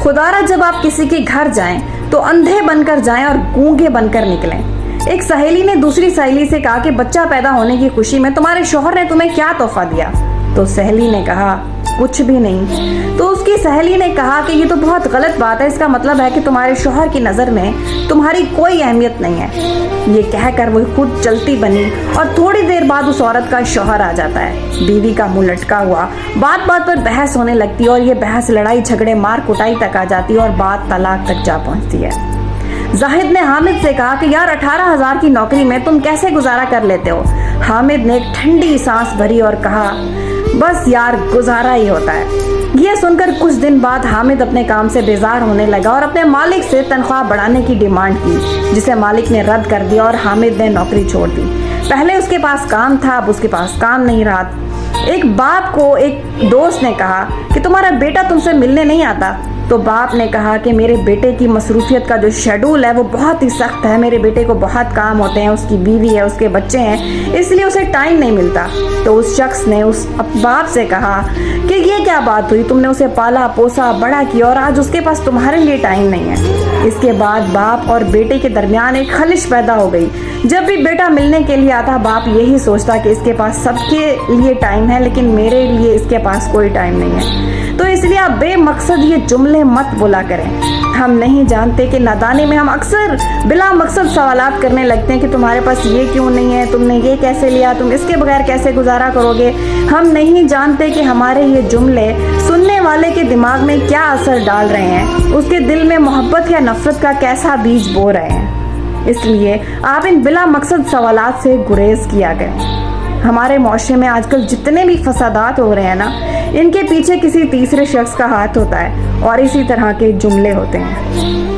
खुदारा जब आप किसी के घर जाएं तो अंधे बनकर जाएं और गूंगे बनकर निकलें। एक सहेली ने दूसरी सहेली से कहा कि बच्चा पैदा होने की खुशी में तुम्हारे शौहर ने तुम्हें क्या तोहफा दिया? तो सहेली ने कहा कुछ भी नहीं। तो उसकी सहेली ने कहा कि ये तो बहुत गलत बात है, इसका मतलब है कि तुम्हारे शौहर की नज़र में तुम्हारी कोई अहमियत नहीं है। ये कहकर वो खुद चलती बनी और थोड़ी देर बाद उस औरत का शौहर आ जाता है। बीवी का मुंह लटका हुआ, बात बात पर बहस होने लगती है और ये बहस लड़ाई झगड़े मार कुटाई तक आ जाती है और बात तलाक तक जा पहुंचती है। जाहिद ने हामिद से कहा कि यार 18,000 की नौकरी में तुम कैसे गुजारा कर लेते हो? हामिद ने एक ठंडी सांस भरी और कहा बस यार गुजारा ही होता है। ये सुनकर कुछ दिन बाद हामिद अपने काम से बेजार होने लगा और अपने मालिक से तनख्वाह बढ़ाने की डिमांड की, जिसे मालिक ने रद्द कर दिया और हामिद ने नौकरी छोड़ दी। पहले उसके पास काम था, अब उसके पास काम नहीं रहा। एक बाप को एक दोस्त ने कहा कि तुम्हारा बेटा तुमसे मिलने नहीं आता। तो बाप ने कहा कि मेरे बेटे की मसरूफियत का जो शेड्यूल है वो बहुत ही सख्त है, मेरे बेटे को बहुत काम होते हैं, उसकी बीवी है, उसके बच्चे हैं, इसलिए उसे टाइम नहीं मिलता। तो उस शख्स ने उस बाप से कहा कि ये क्या बात हुई, तुमने उसे पाला पोसा बड़ा किया और आज उसके पास तुम्हारे लिए टाइम नहीं है। इसके बाद बाप और बेटे के दरमियान एक खलिश पैदा हो गई। जब भी बेटा मिलने के लिए आता बाप यही सोचता कि इसके पास सबके लिए टाइम है लेकिन मेरे लिए इसके पास कोई टाइम नहीं है। तो इसलिए आप बेमकसद ये जुमले मत बोला करें। हम नहीं जानते कि नादानी में हम अक्सर बिला मकसद सवालात करने लगते हैं कि तुम्हारे पास ये क्यों नहीं है, तुमने ये कैसे लिया, तुम इसके बगैर कैसे गुजारा करोगे। हम नहीं जानते कि हमारे ये जुमले सुनने वाले के दिमाग में क्या असर डाल रहे हैं, उसके दिल में मोहब्बत या नफरत का कैसा बीज बो रहे हैं। इसलिए आप इन बिला मकसद सवालात से गुरेज किया करें। हमारे माशरे में आजकल जितने भी फसादात हो रहे हैं ना, इनके पीछे किसी तीसरे शख्स का हाथ होता है और इसी तरह के जुमले होते हैं।